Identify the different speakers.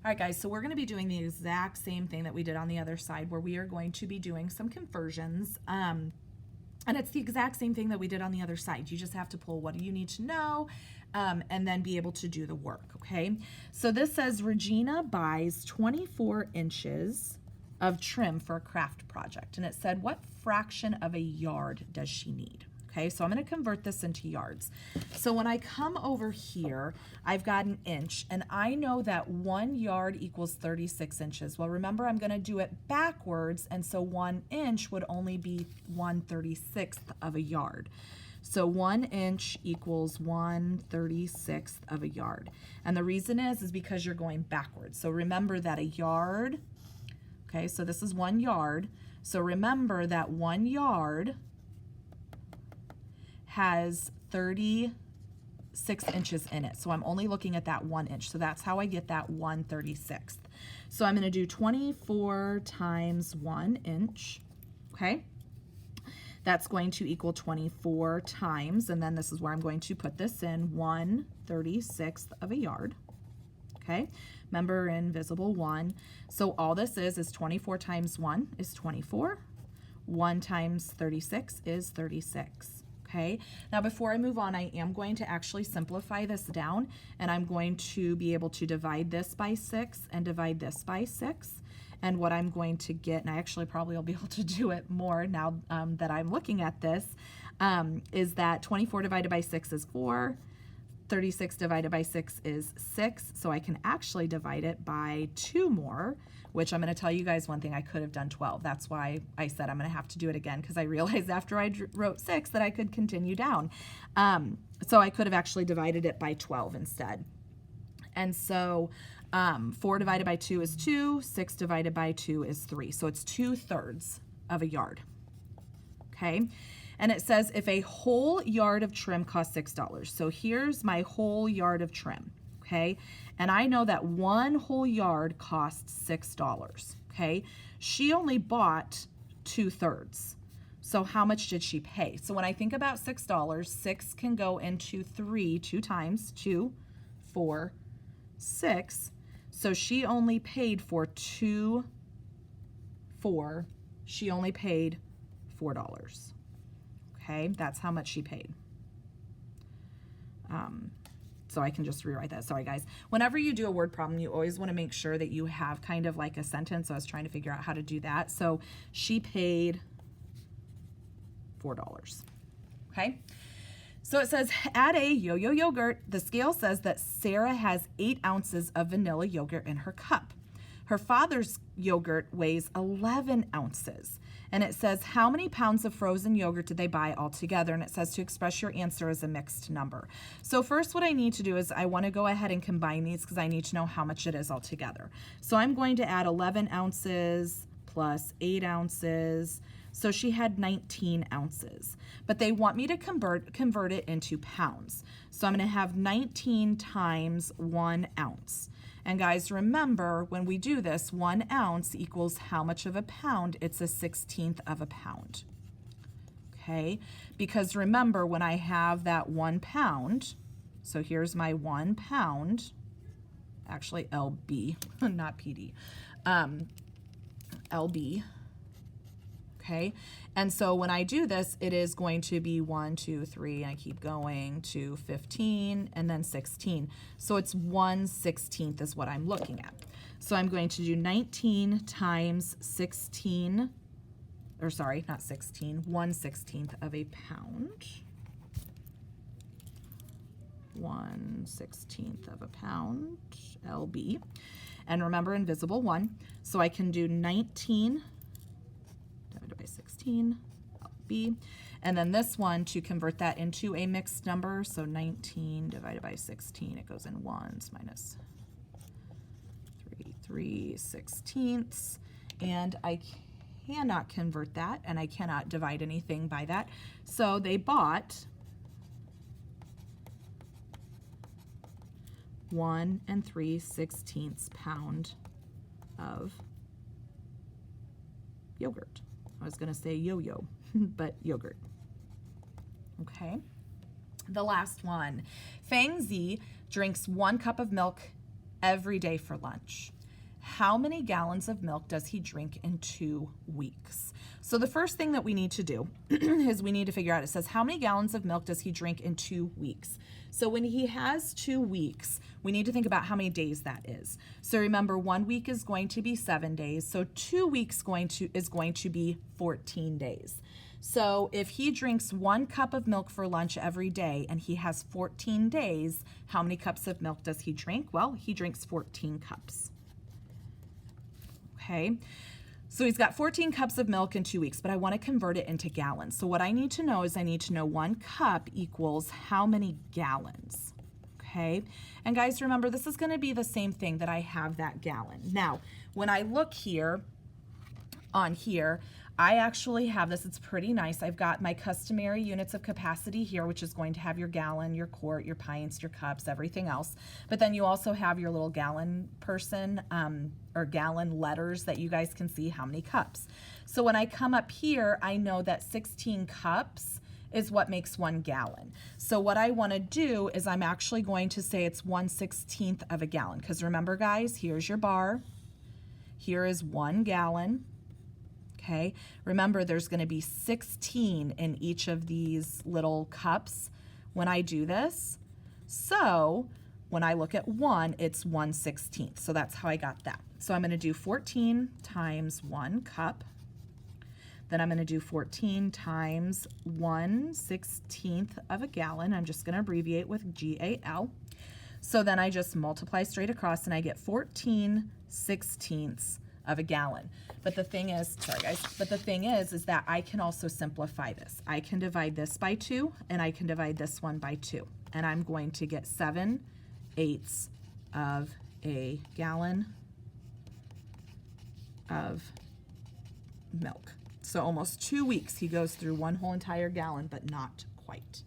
Speaker 1: All right, guys, so we're going to be doing the exact same thing that we did on the other side, where we are going to be doing some conversions. And it's the exact same thing that we did on the other side. You just have to pull what do you need to know and then be able to do the work, okay? So this says Regina buys 24 inches of trim for a craft project. And it said, what fraction of a yard does she need? Okay, so I'm going to convert this into yards. So when I come over here, I've got an inch, and I know that 1 yard equals 36 inches. Well, remember, I'm going to do it backwards, and so 1 inch would only be 1/36 of a yard. So 1 inch equals 1/36 of a yard. And the reason is because you're going backwards. So remember that a yard, okay, so this is 1 yard. So remember that 1 yard has 36 inches in it. So I'm only looking at that 1 inch. So that's how I get that 1/36. So I'm going to do 24 times 1 inch. Okay. That's going to equal 24 times, and then this is where I'm going to put this in, 1/36 of a yard. Okay. Remember invisible 1. So all this is 24 times 1 is 24. 1 times 36 is 36. Okay, now before I move on, I am going to actually simplify this down, and I'm going to be able to divide this by 6 and divide this by 6. And what I'm going to get, and I actually probably will be able to do it more now that I'm looking at this, is that 24 divided by 6 is 4, 36 divided by 6 is 6, so I can actually divide it by 2 more, which I'm going to tell you guys one thing, I could have done 12. That's why I said I'm going to have to do it again, because I realized after I wrote 6 that I could continue down. So I could have actually divided it by 12 instead. And so 4 divided by 2 is 2, 6 divided by 2 is 3. So it's 2/3 of a yard. Okay. And it says if a whole yard of trim costs $6. So here's my whole yard of trim, okay? And I know that 1 whole yard costs $6, okay? She only bought 2/3. So how much did she pay? So when I think about $6, 6 can go into 3 2 times, 2, 4, 6. So she only paid for 2, 4. She only paid $4. Okay, that's how much she paid. So I can just rewrite that. Sorry, guys. Whenever you do a word problem, you always want to make sure that you have kind of like a sentence. So I was trying to figure out how to do that. So she paid $4. Okay. So it says, add a yo-yo yogurt. The scale says that Sarah has 8 ounces of vanilla yogurt in her cup. Her father's yogurt weighs 11 ounces. And it says, how many pounds of frozen yogurt did they buy altogether? And it says to express your answer as a mixed number. So first what I need to do is I want to go ahead and combine these because I need to know how much it is altogether. So I'm going to add 11 ounces plus 8 ounces. So she had 19 ounces. But they want me to convert it into pounds. So I'm going to have 19 times 1 ounce. And guys, remember, when we do this, 1 ounce equals how much of a pound? It's 1/16 of a pound. Okay? Because remember, when I have that 1 pound, so here's my 1 pound, actually LB, not PD, LB. Okay, and so when I do this, it is going to be 1, 2, 3, and I keep going to 15, and then 16. So it's 1/16 is what I'm looking at. So I'm going to do 19 times 16, or sorry, not 16, 1/16 of a pound. 1/16 of a pound, LB. And remember, invisible 1. So I can do 19 divided by 16, B. And then this one, to convert that into a mixed number, so 19 divided by 16, it goes in ones, minus 3/16. And I cannot convert that, and I cannot divide anything by that. So they bought 1 3/16 pound of yogurt. I was going to say yo-yo, but yogurt. Okay. The last one. Fang Zi drinks 1 cup of milk every day for lunch. how many gallons of milk does he drink in 2 weeks? So the first thing that we need to do is we need to figure out, it says how many gallons of milk does he drink in 2 weeks? So when he has 2 weeks, we need to think about how many days that is. So remember, 1 week is going to be 7 days. So 2 weeks is going to be 14 days. So if he drinks 1 cup of milk for lunch every day and he has 14 days, how many cups of milk does he drink? Well, he drinks 14 cups. Okay, so he's got 14 cups of milk in 2 weeks, but I want to convert it into gallons. So what I need to know is I need to know 1 cup equals how many gallons. Okay, and guys, remember, this is going to be the same thing that I have that gallon. Now, when I look here, on here, I actually have this. It's pretty nice. I've got my customary units of capacity here, which is going to have your gallon, your quart, your pints, your cups, everything else. But then you also have your little gallon person or gallon letters that you guys can see how many cups. So when I come up here, I know that 16 cups is what makes 1 gallon. So what I want to do is I'm actually going to say it's 1/16 of a gallon. Because remember, guys, here's your bar. Here is 1 gallon. Okay, remember there's going to be 16 in each of these little cups when I do this. So when I look at 1, it's 1/16. So that's how I got that. So I'm going to do 14 times 1 cup. Then I'm going to do 14 times 1/16 of a gallon. I'm just going to abbreviate with GAL. So then I just multiply straight across and I get 14/16 of a gallon. But the thing is, sorry guys, but the thing is that I can also simplify this. I can divide this by 2 and I can divide this one by 2. And I'm going to get 7/8 of a gallon of milk. So almost 2 weeks he goes through 1 whole entire gallon, but not quite.